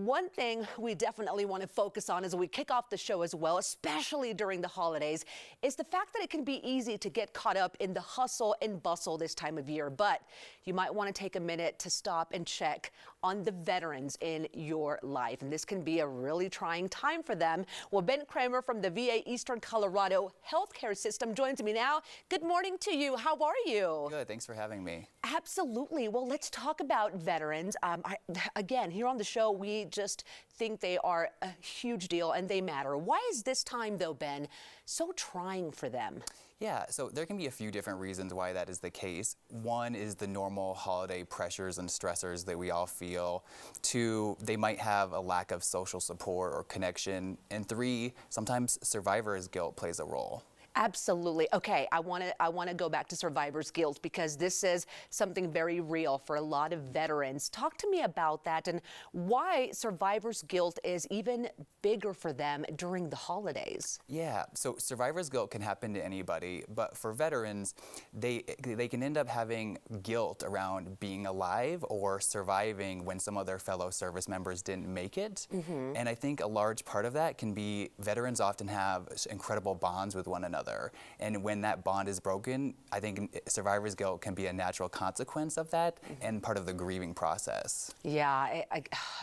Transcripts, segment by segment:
One thing we definitely want to focus on as we kick off the show as well, especially during the holidays, is the fact that it can be easy to get caught up in the hustle and bustle this time of year. But you might want to take a minute to stop and check on the veterans in your life. And this can be a really trying time for them. Well, Ben Kramer from the VA Eastern Colorado healthcare system joins me now. Good morning to you. How are you? Good. Thanks for having me. Absolutely. Well, let's talk about veterans. Again, here on the show, we just think they are a huge deal and they matter. Why is this time, though, Ben, so trying for them? Yeah, so there can be a few different reasons why that is the case. One is the normal holiday pressures and stressors that we all feel. Two, they might have a lack of social support or connection. And three, sometimes survivor's guilt plays a role. Absolutely. Okay, I want to go back to survivor's guilt because this is something very real for a lot of veterans. Talk to me about that and why survivor's guilt is even bigger for them during the holidays. Yeah, so survivor's guilt can happen to anybody, but for veterans, they can end up having guilt around being alive or surviving when some of their fellow service members didn't make it. And I think a large part of that can be veterans often have incredible bonds with one another. And when that bond is broken, I think survivor's guilt can be a natural consequence of that and part of the grieving process. Yeah,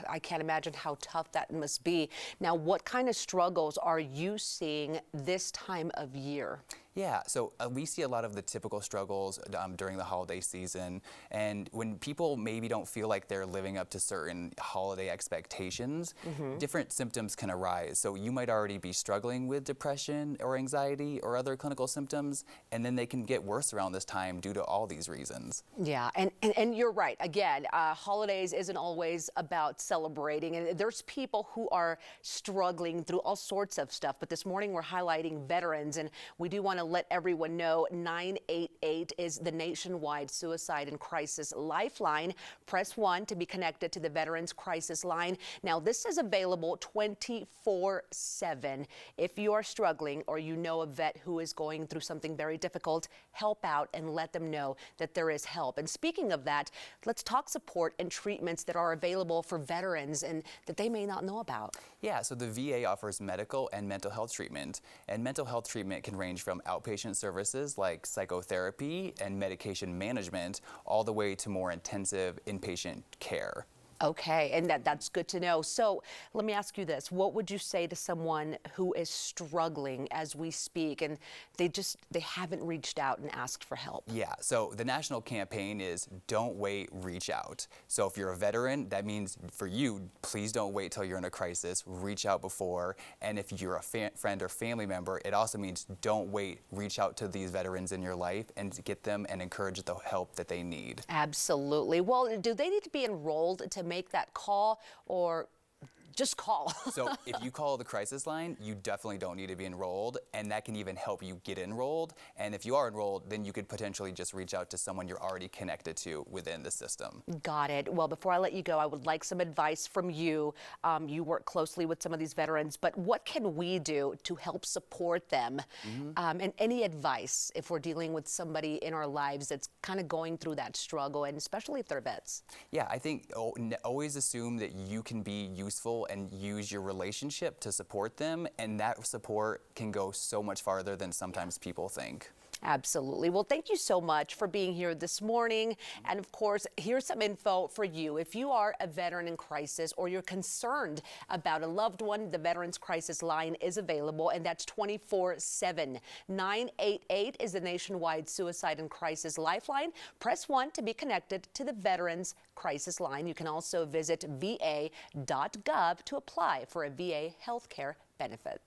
I can't imagine how tough that must be. Now, what kind of struggles are you seeing this time of year? Yeah, so we see a lot of the typical struggles during the holiday season, and when people maybe don't feel like they're living up to certain holiday expectations, different symptoms can arise. So you might already be struggling with depression or anxiety or other clinical symptoms, and then they can get worse around this time due to all these reasons. Yeah, and you're right. Again, holidays isn't always about celebrating, and there's people who are struggling through all sorts of stuff, but this morning we're highlighting veterans, and we do want to let everyone know 988 is the nationwide suicide and crisis lifeline. Press 1 to be connected to the Veterans Crisis Line. Now, this is available 24/7. If you are struggling or you know a vet who is going through something very difficult, help out and let them know that there is help. And speaking of that, let's talk support and treatments that are available for veterans and that they may not know about. Yeah, so the VA offers medical and mental health treatment, and mental health treatment can range from outpatient services like psychotherapy and medication management all the way to more intensive inpatient care. Okay, and that's good to know. So let me ask you this. What would you say to someone who is struggling as we speak and they haven't reached out and asked for help? Yeah, so the national campaign is Don't Wait, Reach Out. So if you're a veteran, that means for you, please don't wait till you're in a crisis, reach out before. And if you're a friend or family member, it also means don't wait, reach out to these veterans in your life and get them and encourage the help that they need. Absolutely. Well, do they need to be enrolled to make that call or just call? So if you call the crisis line, you definitely don't need to be enrolled, and that can even help you get enrolled. And if you are enrolled, then you could potentially just reach out to someone you're already connected to within the system. Got it. Well, before I let you go, I would like some advice from you. You work closely with some of these veterans, but what can we do to help support them? And any advice if we're dealing with somebody in our lives that's kind of going through that struggle, and especially if they're vets? Yeah, I think always assume that you can be useful and use your relationship to support them, and that support can go so much farther than sometimes people think. Absolutely. Well, thank you so much for being here this morning. And of course, here's some info for you. If you are a veteran in crisis or you're concerned about a loved one, the Veterans Crisis Line is available, and that's 24/7. 988 is the nationwide suicide and crisis lifeline. Press 1 to be connected to the Veterans Crisis Line. You can also visit VA.gov to apply for a VA healthcare benefit.